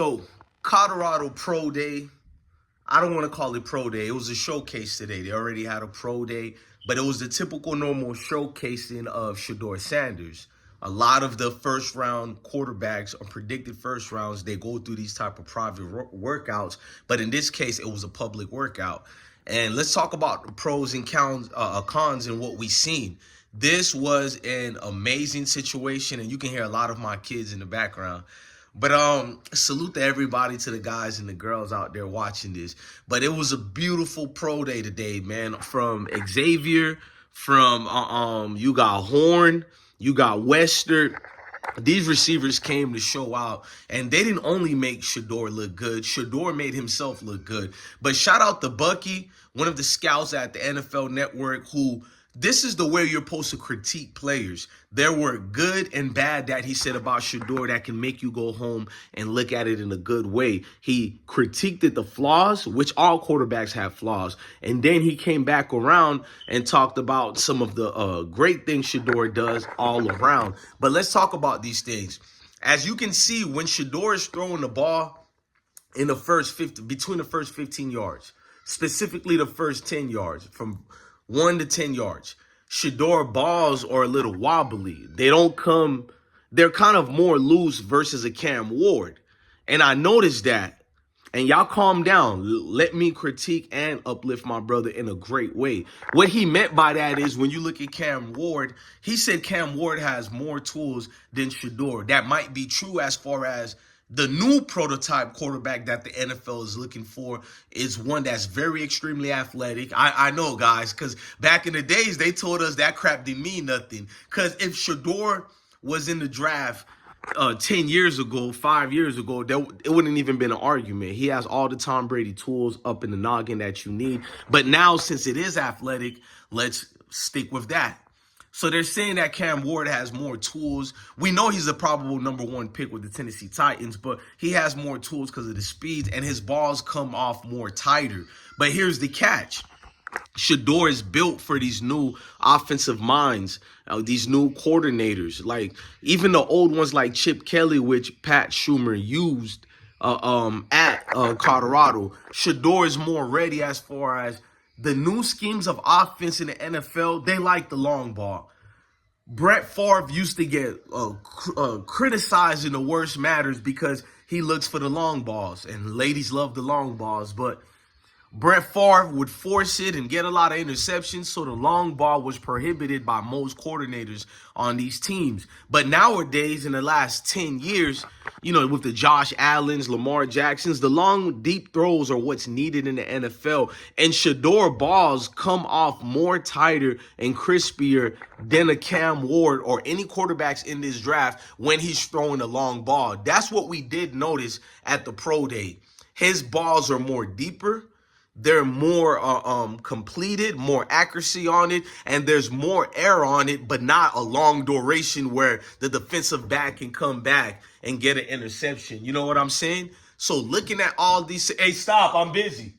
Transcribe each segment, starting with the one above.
So, Colorado Pro Day. I don't want to call it Pro Day. It was a showcase today. They already had a Pro Day, but it was the typical normal showcasing of Shedeur Sanders. A lot of the first round quarterbacks or predicted first rounds, they go through these type of private workouts. But in this case, it was a public workout. And let's talk about the pros and cons and what we seen. This was an amazing situation, and you can hear a lot of my kids in the background. But salute to everybody, to the guys and the girls out there watching this. But it was a beautiful pro day today, man. From Xavier, from you got Horn, you got Wester. These receivers came to show out, and they didn't only make Shador look good. Shador made himself look good. But shout out to Bucky, one of the scouts at the NFL Network, who this is the way you're supposed to critique players. There were good and bad that he said about Shedeur that can make you go home and look at it in a good way. He critiqued the flaws, which all quarterbacks have flaws. And then he came back around and talked about some of the great things Shedeur does all around. But let's talk about these things. As you can see, when Shedeur is throwing the ball in the first 50, between the first 15 yards, specifically the first 10 yards, from 1 to 10 yards. Shedeur balls are a little wobbly. They're kind of more loose versus a Cam Ward. And I noticed that. And y'all calm down. Let me critique and uplift my brother in a great way. What he meant by that is when you look at Cam Ward, he said Cam Ward has more tools than Shedeur. That might be true as far as the new prototype quarterback that the NFL is looking for is one that's very extremely athletic. I know, guys, because back in the days, they told us that crap didn't mean nothing. Because if Shedeur was in the draft 10 years ago, 5 years ago, it wouldn't even been an argument. He has all the Tom Brady tools up in the noggin that you need. But now, since it is athletic, let's stick with that. So they're saying that Cam Ward has more tools. We know he's a probable #1 pick with the Tennessee Titans, but he has more tools because of the speeds, and his balls come off more tighter. But here's the catch. Shedeur is built for these new offensive minds, these new coordinators. Like even the old ones like Chip Kelly, which Pat Schumer used at Colorado. Shedeur is more ready as far as the new schemes of offense in the NFL. They like the long ball. Brett Favre used to get criticized in the worst matters because he looks for the long balls, and ladies love the long balls. But Brett Favre would force it and get a lot of interceptions, so the long ball was prohibited by most coordinators on these teams. But nowadays, in the last 10 years, with the Josh Allens, Lamar Jacksons, the long, deep throws are what's needed in the NFL. And Shedeur balls come off more tighter and crispier than a Cam Ward or any quarterbacks in this draft when he's throwing a long ball. That's what we did notice at the Pro Day. His balls are more deeper. They're more completed, more accuracy on it, and there's more air on it, but not a long duration where the defensive back can come back and get an interception. You know what I'm saying? So looking at all these, hey, stop, I'm busy.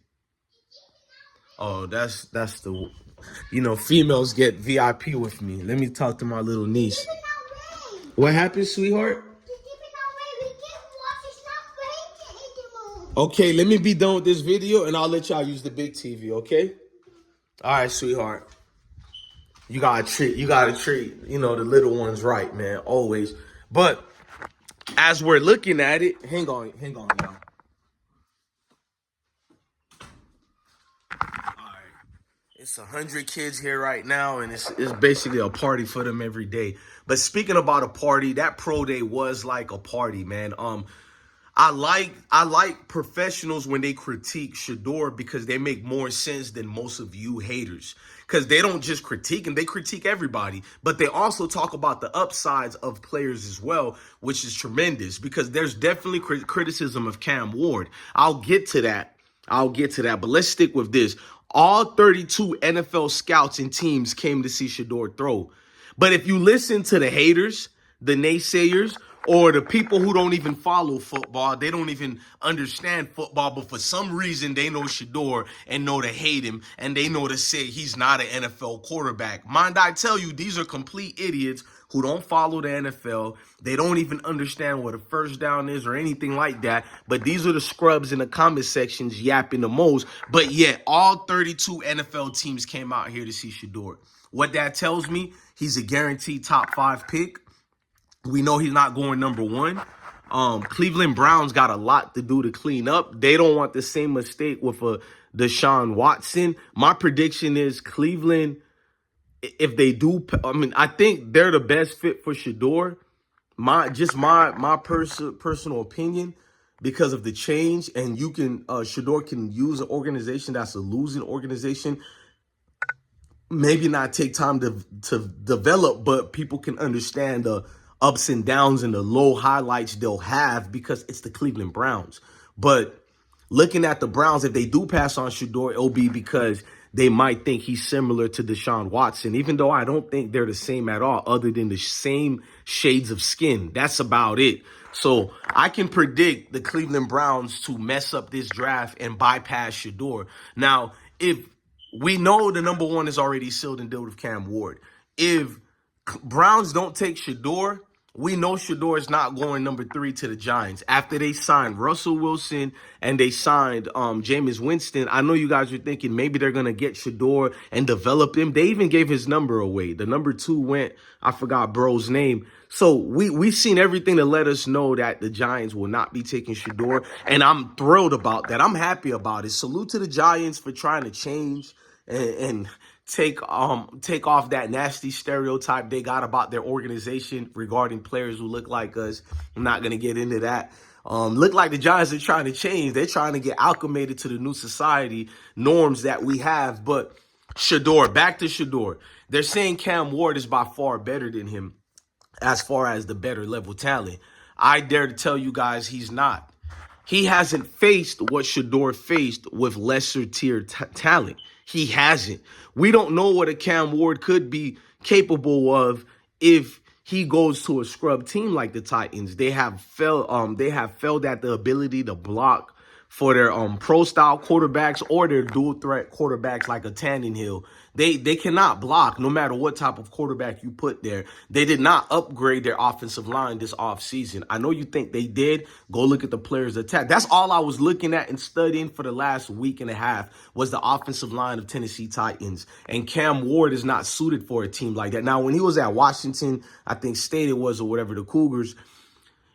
Oh, that's the, females get VIP with me. Let me talk to my little niece. What happened, sweetheart? Okay, let me be done with this video, and I'll let y'all use the big TV, okay? All right, sweetheart. You gotta treat, the little ones right, man, always. But as we're looking at it, hang on, y'all. All right. It's 100 kids here right now, and it's basically a party for them every day. But speaking about a party, that Pro Day was like a party, man. I like professionals when they critique Shedeur because they make more sense than most of you haters. Because they don't just critique him, they critique everybody. But they also talk about the upsides of players as well, which is tremendous. Because there's definitely criticism of Cam Ward. I'll get to that. But let's stick with this. All 32 NFL scouts and teams came to see Shedeur throw. But if you listen to the haters, the naysayers, or the people who don't even follow football, they don't even understand football, but for some reason they know Shedeur and know to hate him, and they know to say he's not an NFL quarterback. Mind I tell you, these are complete idiots who don't follow the NFL. They don't even understand what a first down is or anything like that. But these are the scrubs in the comment sections yapping the most. But yet, all 32 NFL teams came out here to see Shedeur. What that tells me, he's a guaranteed top 5 pick. We know he's not going number 1. Cleveland Browns got a lot to do to clean up. They don't want the same mistake with a Deshaun Watson. My prediction is Cleveland, if they do, I think they're the best fit for Shedeur. My personal opinion, because of the change, and you can Shedeur can use an organization that's a losing organization. Maybe not take time to develop, but people can understand the ups and downs and the low highlights they'll have because it's the Cleveland Browns. But looking at the Browns, if they do pass on Shedeur, it'll be because they might think he's similar to Deshaun Watson, even though I don't think they're the same at all, other than the same shades of skin. That's about it. So I can predict the Cleveland Browns to mess up this draft and bypass Shedeur. Now, if we know the number 1 is already sealed and dealt with Cam Ward, if Browns don't take Shedeur, we know Shedeur is not going number 3 to the Giants. After they signed Russell Wilson and they signed Jameis Winston, I know you guys are thinking maybe they're going to get Shedeur and develop him. They even gave his number away. The number 2 went, I forgot bro's name. So we've seen everything to let us know that the Giants will not be taking Shedeur, and I'm thrilled about that. I'm happy about it. Salute to the Giants for trying to change and take off that nasty stereotype they got about their organization regarding players who look like us. I'm not going to get into that. Look like the Giants are trying to change. They're trying to get acclimated to the new society norms that we have. But Shedeur, back to Shedeur. They're saying Cam Ward is by far better than him as far as the better level talent. I dare to tell you guys he's not. He hasn't faced what Shedeur faced with lesser tier talent. He hasn't. We don't know what a Cam Ward could be capable of if he goes to a scrub team like the Titans. They have failed at the ability to block for their pro style quarterbacks or their dual threat quarterbacks like a Tannehill. They cannot block no matter what type of quarterback you put there. They did not upgrade their offensive line this offseason. I know you think they did. Go look at the players' attack. That's all I was looking at and studying for the last week and a half was the offensive line of Tennessee Titans. And Cam Ward is not suited for a team like that. Now, when he was at Washington, I think State it was or whatever, the Cougars,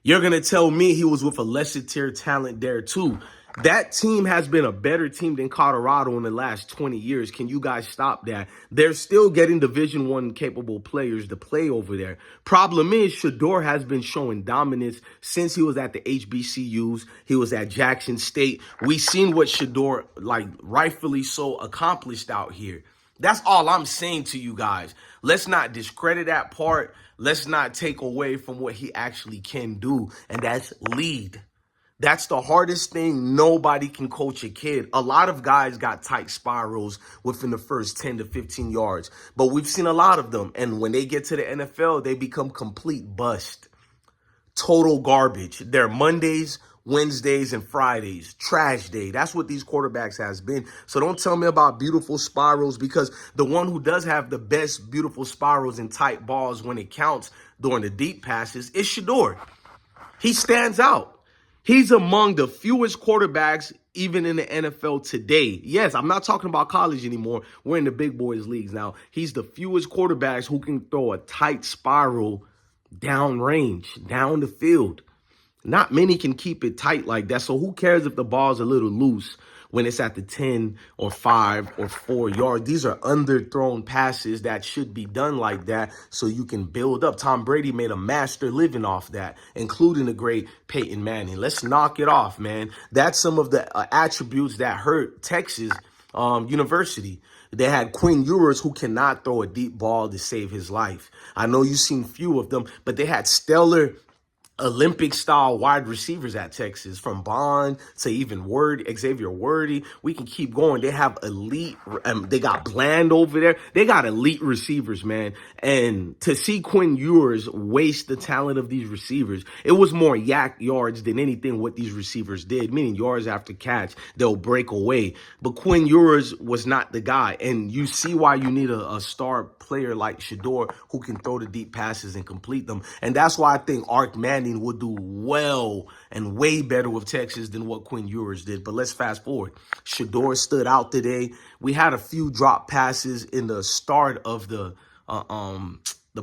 you're going to tell me he was with a lesser tier talent there too. That team has been a better team than Colorado in the last 20 years. Can you guys stop that? They're still getting Division I capable players to play over there. Problem is, Shedeur has been showing dominance since he was at the HBCUs. He was at Jackson State. We've seen what Shedeur, like rightfully so, accomplished out here. That's all I'm saying to you guys. Let's not discredit that part. Let's not take away from what he actually can do, and that's lead. That's the hardest thing. Nobody can coach a kid. A lot of guys got tight spirals within the first 10 to 15 yards, but we've seen a lot of them. And when they get to the NFL, they become complete bust. Total garbage. They're Mondays, Wednesdays, and Fridays. Trash day. That's what these quarterbacks has been. So don't tell me about beautiful spirals, because the one who does have the best beautiful spirals and tight balls when it counts during the deep passes is Shedeur. He stands out. He's among the fewest quarterbacks even in the NFL today. Yes, I'm not talking about college anymore. We're in the big boys leagues now. He's the fewest quarterbacks who can throw a tight spiral down range, down the field. Not many can keep it tight like that. So who cares if the ball's a little loose when it's at the 10 or 5 or 4 yard? These are underthrown passes that should be done like that so you can build up. Tom Brady made a master living off that, including the great Peyton Manning. Let's knock it off, man. That's some of the attributes that hurt Texas University. They had Quinn Ewers, who cannot throw a deep ball to save his life. I know you've seen few of them, but they had stellar Olympic-style wide receivers at Texas, from Bond to even Xavier Worthy. We can keep going. They have elite. They got Bland over there. They got elite receivers, man. And to see Quinn Ewers waste the talent of these receivers, it was more yak yards than anything what these receivers did, meaning yards after catch. They'll break away. But Quinn Ewers was not the guy. And you see why you need a star player like Shedeur who can throw the deep passes and complete them. And that's why I think Ark Manning would do well and way better with Texas than what Quinn Ewers did. But let's fast forward. Shador stood out today. We had a few drop passes in the start of the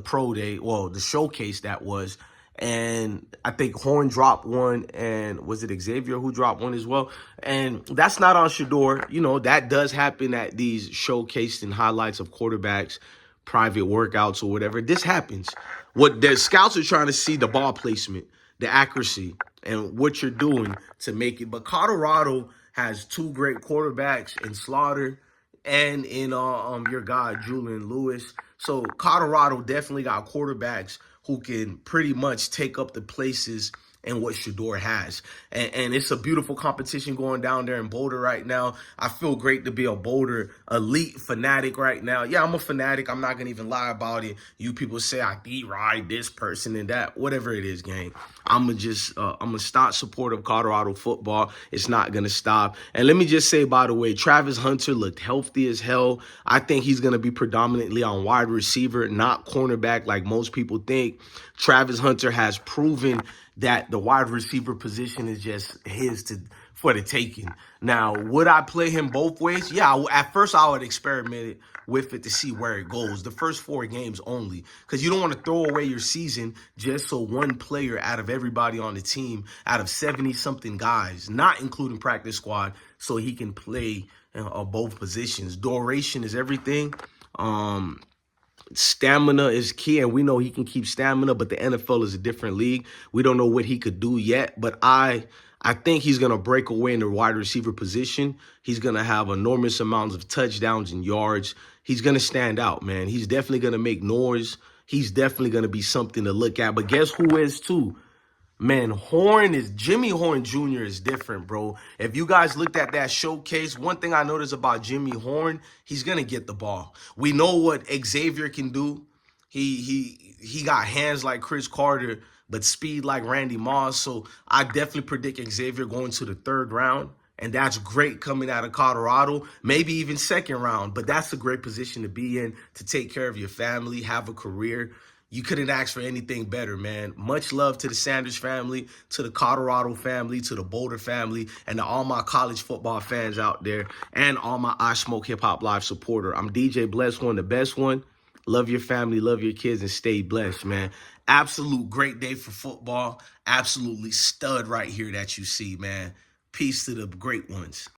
pro day, well, the showcase that was. And I think Horn dropped one, and was it Xavier who dropped one as well? And that's not on Shedeur. You know, that does happen at these showcased and highlights of quarterbacks, private workouts or whatever. This happens. What the scouts are trying to see, the ball placement, the accuracy, and what you're doing to make it. But Colorado has two great quarterbacks in Slaughter and in your guy Julian Lewis. So Colorado definitely got quarterbacks who can pretty much take up the places and what Shedeur has. And it's a beautiful competition going down there in Boulder right now. I feel great to be a Boulder elite fanatic right now. Yeah, I'm a fanatic. I'm not going to even lie about it. You people say I deride this person and that, whatever it is, gang. I'm going to stop support of Colorado football. It's not going to stop. And let me just say, by the way, Travis Hunter looked healthy as hell. I think he's going to be predominantly on wide receiver, not cornerback like most people think. Travis Hunter has proven that the wide receiver position is just for the taking. Now, would I play him both ways? Yeah, at first I would experiment with it to see where it goes. The first 4 games only, because you don't want to throw away your season just so one player out of everybody on the team, out of 70-something guys, not including practice squad, so he can play both positions. Duration is everything. Stamina is key, and we know he can keep stamina, but the NFL is a different league. We don't know what he could do yet, but I think he's going to break away in the wide receiver position. He's going to have enormous amounts of touchdowns and yards. He's going to stand out, man. He's definitely going to make noise. He's definitely going to be something to look at. But guess who is too? Man, Jimmy Horn Jr. is different, bro. If you guys looked at that showcase, one thing I noticed about Jimmy Horn, he's gonna get the ball. We know what Xavier can do. He got hands like Chris Carter, but speed like Randy Moss. So I definitely predict Xavier going to the 3rd round. And that's great coming out of Colorado, maybe even 2nd round. But that's a great position to be in, to take care of your family, have a career. You couldn't ask for anything better, man. Much love to the Sanders family, to the Colorado family, to the Boulder family, and to all my college football fans out there, and all my I Smoke Hip Hop Live supporter. I'm DJ Blessed One, the best one. Love your family, love your kids, and stay blessed, man. Absolute great day for football. Absolutely stud right here that you see, man. Peace to the great ones.